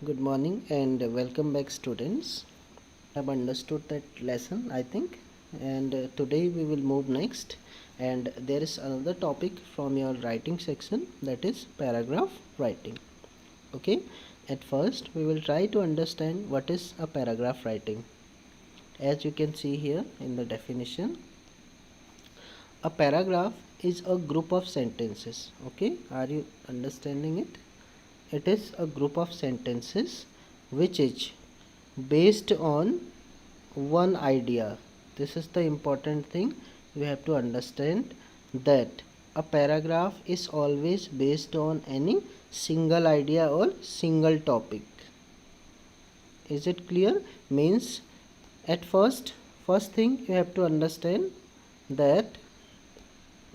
Good morning and welcome back, students. Have understood that lesson, I think, and today we will move next, and there is another topic from your writing section, that is paragraph writing. Okay, at first we will try to understand what is a paragraph writing. As you can see here in the definition, a paragraph is a group of sentences. Okay, are you understanding it? It is a group of sentences which is based on one idea. This is the important thing you have to understand, that a paragraph is always based on any single idea or single topic. Is it clear? Means at first thing you have to understand that,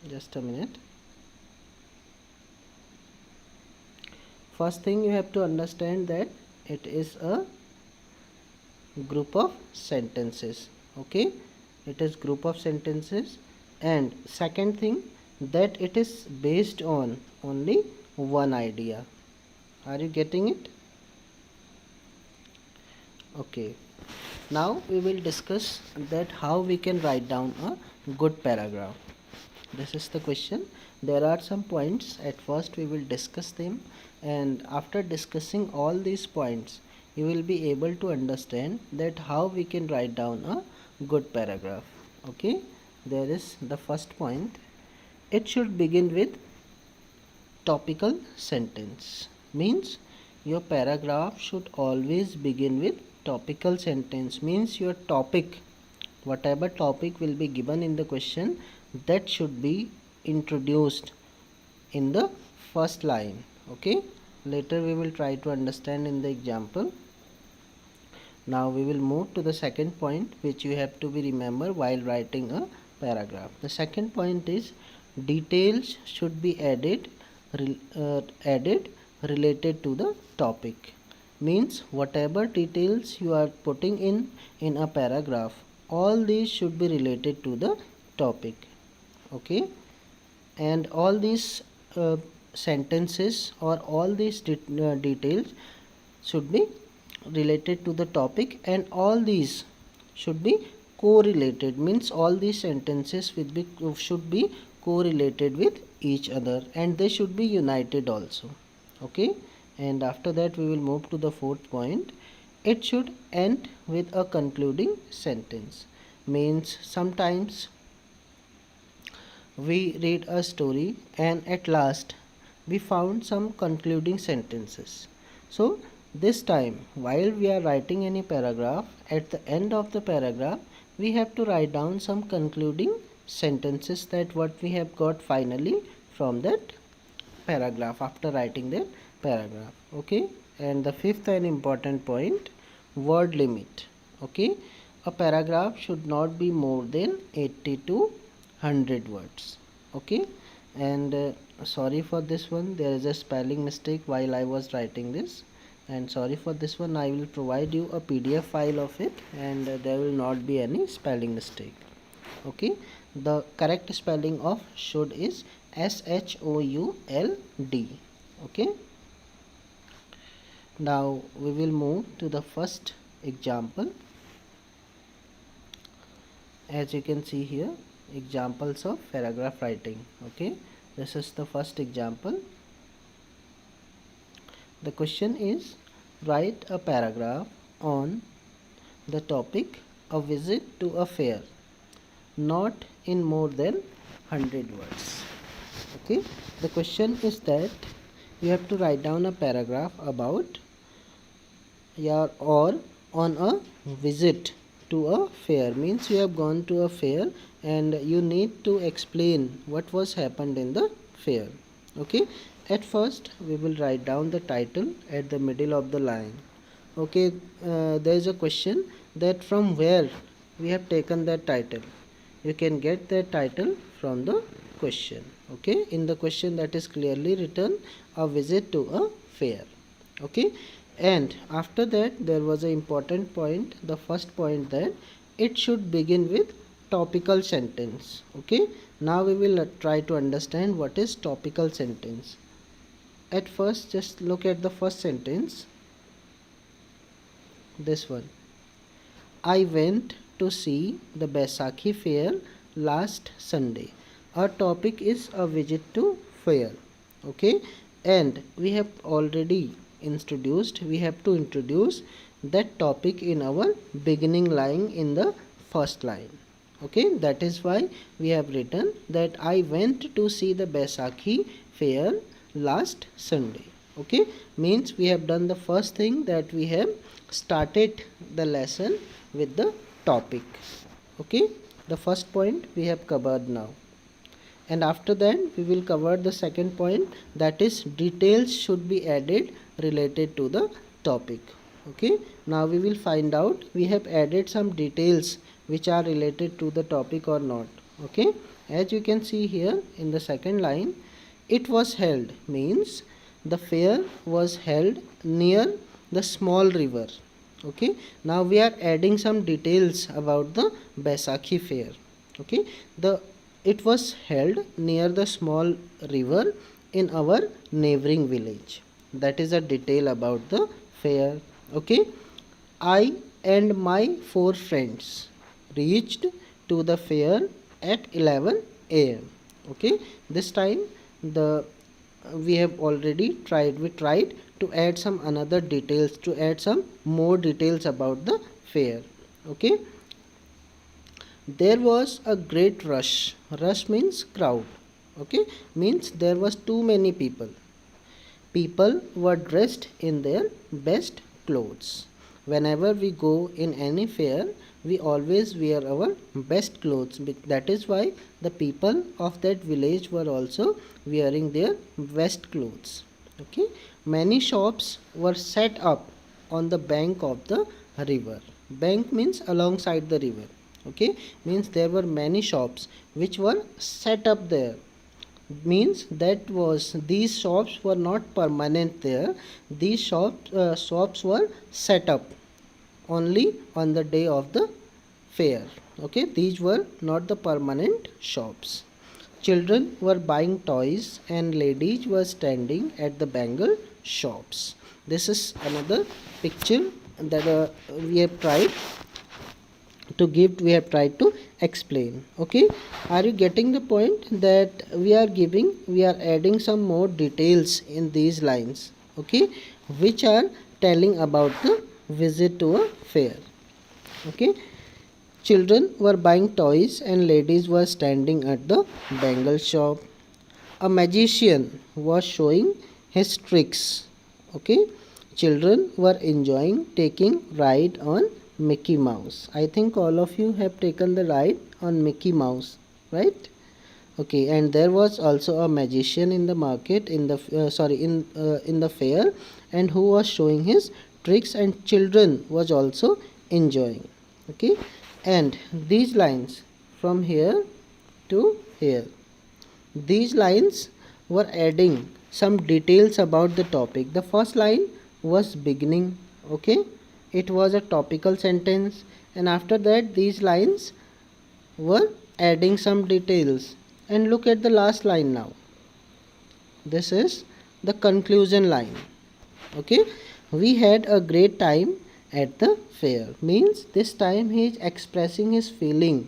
just a minute. First thing you have to understand that it is a group of sentences. Okay, it is group of sentences, and second thing, that it is based on only one idea. Are you getting it? Okay, now we will discuss that how we can write down a good paragraph. This is the question. There are some points. At first we will discuss them, and after discussing all these points you will be able to understand that how we can write down a good paragraph. Okay, there is the first point. It should begin with topical sentence. Means your paragraph should always begin with topical sentence. Means your topic, whatever topic will be given in the question, that should be introduced in the first line. Okay, later we will try to understand in the example. Now we will move to the second point, which you have to be remember while writing a paragraph. The second point is details should be added related to the topic. Means whatever details you are putting in a paragraph, all these should be related to the topic. Okay, and all these sentences or all these details should be related to the topic, and all these should be correlated. Means all these sentences should be correlated with each other, and they should be united also. Okay, and after that we will move to the fourth point. It should end with a concluding sentence. Means sometimes we read a story and at last we found some concluding sentences. So this time while we are writing any paragraph, at the end of the paragraph we have to write down some concluding sentences, that what we have got finally from that paragraph after writing that paragraph. Okay, and the fifth and important point, word limit. Okay, a paragraph should not be more than 80 to 100 words. Okay, and sorry for this one, there is a spelling mistake while I was writing this, and sorry for this one. I will provide you a PDF file of it, and there will not be any spelling mistake. Okay, the correct spelling of should is SHOULD. Okay, now we will move to the first example. As you can see here, examples of paragraph writing. Okay, this is the first example. The question is, write a paragraph on the topic a visit to a fair, not in more than 100 words. Okay, the question is that you have to write down a paragraph about or on a visit to a fair. Means you have gone to a fair and you need to explain what was happened in the fair. Okay, at first we will write down the title at the middle of the line. Okay, there is a question that from where we have taken that title. You can get that title from the question. Okay, in the question that is clearly written, a visit to a fair. Okay, and after that there was an important point, the first point, that it should begin with topical sentence. Okay, now we will try to understand what is topical sentence. At first just look at the first sentence. this one. I went to see the Baisakhi fair last Sunday. Our topic is a visit to fair. Okay, and we have already we have to introduce that topic in our beginning line in the first line. Okay, that is why we have written that I went to see the Baisakhi fair last Sunday. Okay, means we have done the first thing, that we have started the lesson with the topic. Okay, the first point we have covered now, and after that we will cover the second point, that is details should be added related to the topic. Okay, now we will find out we have added some details which are related to the topic or not. Okay, as you can see here in the second line, it was held means the fair was held near the small river. Okay, now we are adding some details about the Baisakhi fair. Okay, it was held near the small river in our neighboring village. That is a detail about the fair. Okay, I and my 4 friends reached to the fair at 11 a.m. Okay, this time we have already tried to add some another details, to add some more details about the fair. Okay, there was a great rush. Rush means crowd. Okay, means there was too many people. People were dressed in their best clothes. Whenever we go in any fair, we always wear our best clothes. That is why the people of that village were also wearing their best clothes. Okay, many shops were set up on the bank of the river. Bank means alongside the river. Okay, means there were many shops which were set up there, means these shops were not permanent there. These shops were set up only on the day of the fair. Okay, these were not the permanent shops. Children were buying toys and ladies were standing at the bangle shops. This is another picture that we have tried to explain. Okay, are you getting the point, that we are adding some more details in these lines? Okay, which are telling about the visit to a fair. Okay, children were buying toys and ladies were standing at the bangle shop. A magician was showing his tricks. Okay, children were enjoying taking ride on Mickey Mouse. I think all of you have taken the ride on Mickey Mouse, right? Okay, and there was also a magician in the market, in the fair, and who was showing his tricks, and children was also enjoying. Okay, and these lines from here to here, these lines were adding some details about the topic. The first line was beginning. Okay, it was a topical sentence, and after that these lines were adding some details. And look at the last line now. This is the conclusion line. Okay, we had a great time at the fair, means this time he is expressing his feeling.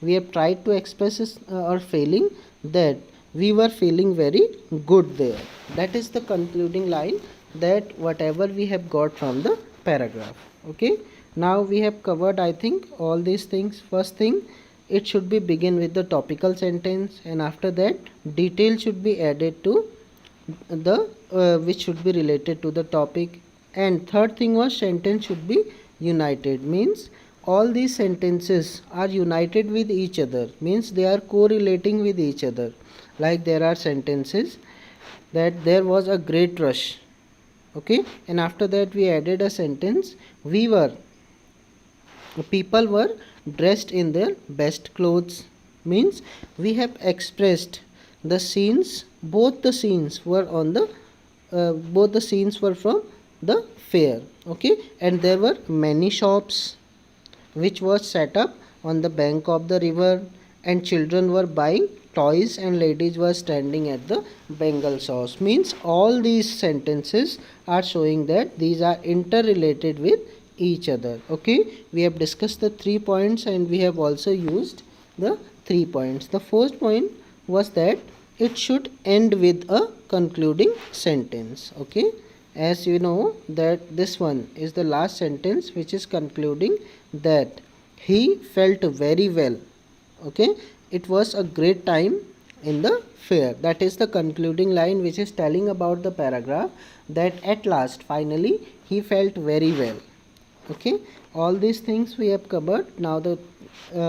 We have tried to express our feeling that we were feeling very good there. That is the concluding line, that whatever we have got from the paragraph. Okay, now we have covered, I think, all these things. First thing, it should be begin with the topical sentence, and after that detail should be added to the which should be related to the topic. And third thing was sentence should be united, means all these sentences are united with each other, means they are correlating with each other. Like there are sentences that there was a great rush. Okay, and after that we added a sentence, people were dressed in their best clothes, means we have expressed the scenes. Both the scenes were from the fair. Okay, and there were many shops which was set up on the bank of the river, and children were buying toys and ladies were standing at the bangle shops. Means all these sentences are showing that these are interrelated with each other. Okay, we have discussed the 3 points and we have also used the 3 points. The first point was that it should end with a concluding sentence. Okay, as you know that this one is the last sentence which is concluding that he felt very well. Okay, it was a great time in the fair. That is the concluding line which is telling about the paragraph, that at last finally he felt very well. Okay, all these things we have covered. Now the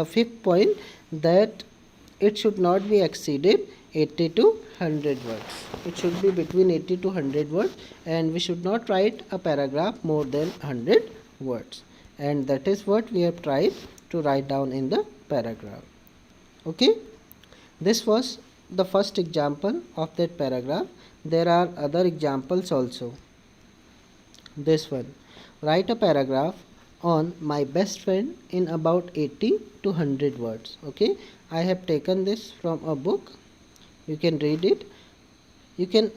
fifth point, that it should not be exceeded 80 to 100 words. It should be between 80 to 100 words, and we should not write a paragraph more than 100 words, and that is what we have tried to write down in the paragraph. Okay, this was the first example of that paragraph. There are other examples also. This one, write a paragraph on my best friend in about 80 to 100 words. Okay, I have taken this from a book. You can read it. You can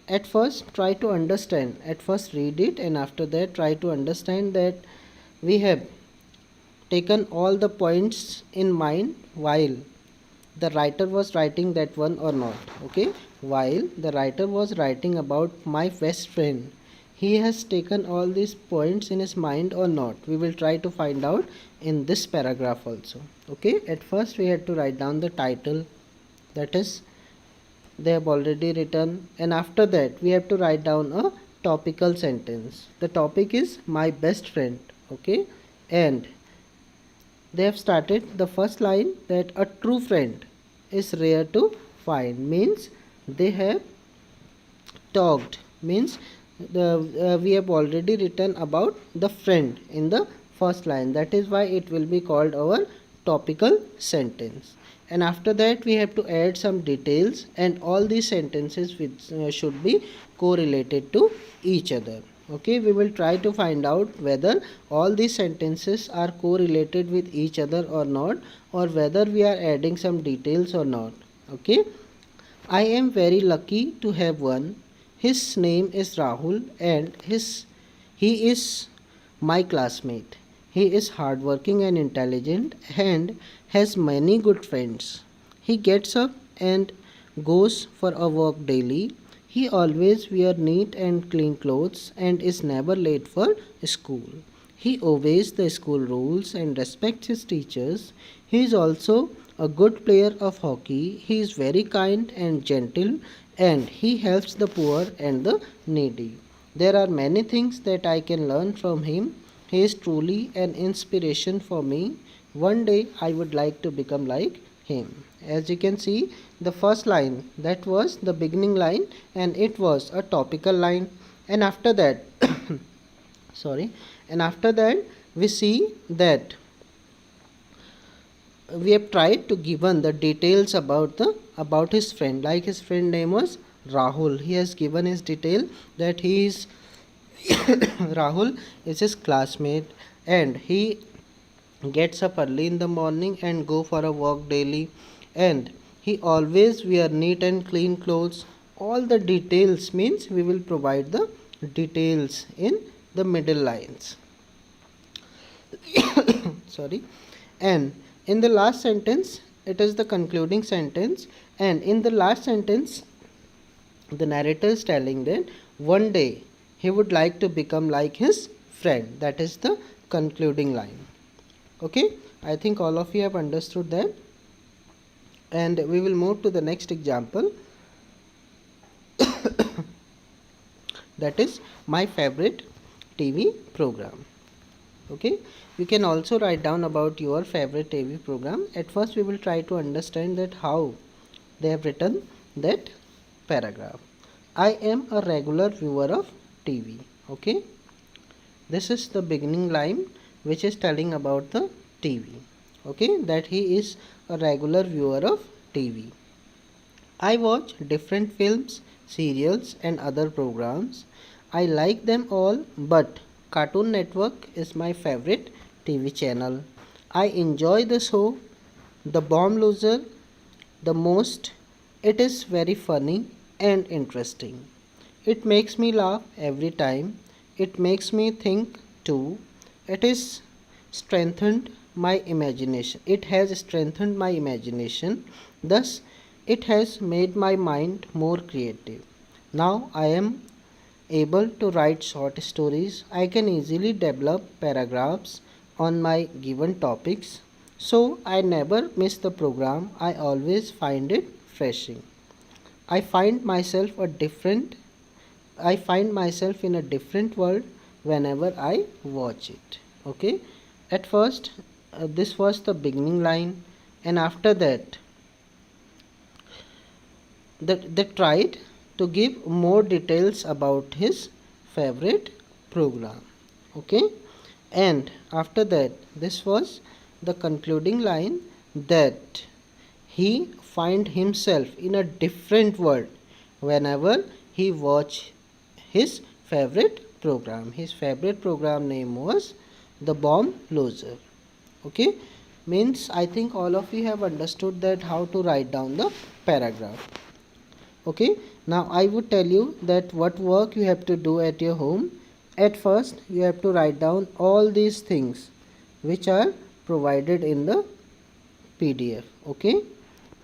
at first try to understand. At first read it, and after that try to understand that we have taken all the points in mind while the writer was writing that one or not. Okay, while the writer was writing about my best friend, he has taken all these points in his mind or not. We will try to find out in this paragraph also. Okay, at first we had to write down the title, that is they have already written, and after that we have to write down a topical sentence. The topic is my best friend. Okay, and they have started the first line that a true friend is rare to find, means they have talked, means we have already written about the friend in the first line. That is why it will be called our topical sentence. And after that we have to add some details, and all these sentences which should be correlated to each other. Okay, we will try to find out whether all these sentences are correlated with each other or not, or whether we are adding some details or not. Okay, I am very lucky to have one. His name is Rahul, and he is my classmate. He is hardworking and intelligent and has many good friends. He gets up and goes for a walk daily. He always wears neat and clean clothes and is never late for school. He obeys the school rules and respects his teachers. He is also a good player of hockey. He is very kind and gentle, and he helps the poor and the needy. There are many things that I can learn from him. He is truly an inspiration for me. One day I would like to become like him. As you can see, the first line, that was the beginning line, and it was a topical line. And after that sorry, and after that we see that we have tried to given the details about his friend. Like his friend name was Rahul. He has given his detail that he is Rahul is his classmate, and he gets up early in the morning and go for a walk daily, and he always wear neat and clean clothes. All the details, means we will provide the details in the middle lines. Sorry, and in the last sentence it is the concluding sentence, and in the last sentence the narrator is telling that one day he would like to become like his friend. That is the concluding line. Okay, I think all of you have understood that, and we will move to the next example. That is my favorite TV program. Okay, you can also write down about your favorite TV program. At first we will try to understand that how they have written that paragraph. I am a regular viewer of TV. Okay, this is the beginning line which is telling about the TV. Okay, that he is a regular viewer of TV. I watch different films, serials and other programs. I like them all, but Cartoon Network is my favorite TV channel. I enjoy the show The Bomb Loser the most. It is very funny and interesting. It makes me laugh every time. It makes me think too. it is strengthened my imagination. It has strengthened my imagination. Thus, it has made my mind more creative. Now I am able to write short stories. I can easily develop paragraphs on my given topics. So I never miss the program. I always find it refreshing. I find myself a different I find myself in a different world whenever I watch it. Okay, at first this was the beginning line, and after that they tried to give more details about his favorite program. Okay, and after that this was the concluding line, that he find himself in a different world whenever he watch his favorite program. His favorite program name was The Bomb Loser. Okay, means I think all of you have understood that how to write down the paragraph. Okay, now I would tell you that what work you have to do at your home. At first you have to write down all these things which are provided in the PDF. Okay,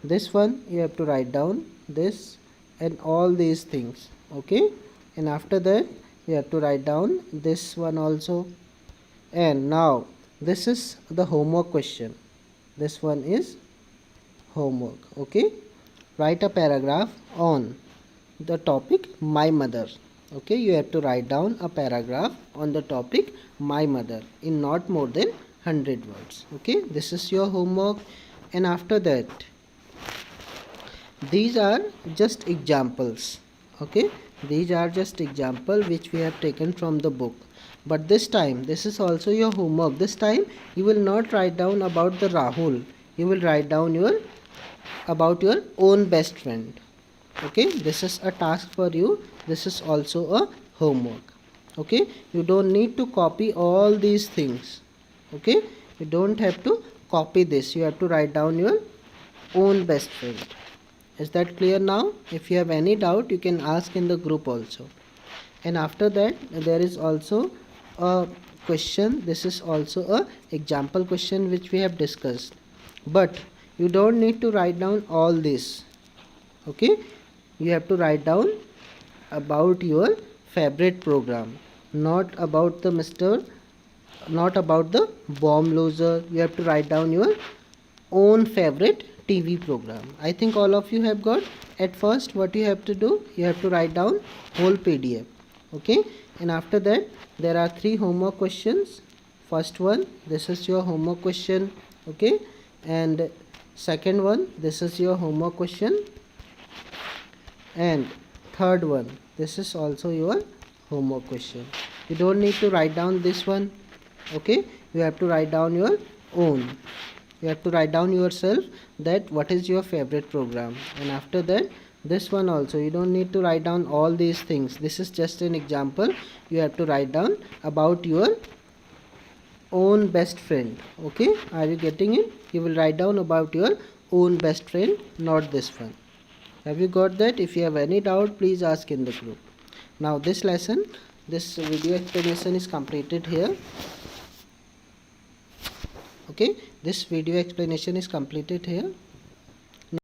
this one you have to write down this and all these things. Okay, and after that you have to write down this one also. And now this is the homework question. This one is homework. Okay, write a paragraph on the topic my mother. Okay, you have to write down a paragraph on the topic my mother in not more than 100 words. Okay, this is your homework. And after that, these are just examples. Okay, these are just example which we have taken from the book. But this time this is also your homework. This time you will not write down about the Rahul. You will write down about your own best friend. Okay, this is a task for you. This is also a homework. Okay, you don't need to copy all these things. Okay, you don't have to copy this. You have to write down your own best friend. Is that clear now? If you have any doubt, you can ask in the group also. And after that there is also a question. This is also a example question which we have discussed, but you don't need to write down all this. Okay, you have to write down about your favorite program, not about the bomb loser. You have to write down your own favorite TV program. I think all of you have got. At first what you have to do, you have to write down whole PDF. Okay, and after that there are 3 homework questions. First one, this is your homework question. Okay, and second one, this is your homework question, and third one, this is also your homework question. You don't need to write down this one. Okay, you have to write down your own. You have to write down yourself that what is your favorite program. And after that this one also, you don't need to write down all these things. This is just an example. You have to write down about your own best friend. Okay, are you getting it? You will write down about your own best friend, not this one. Have you got that? If you have any doubt, please ask in the group. Now this lesson, this video explanation is completed here. Okay, this video explanation is completed here.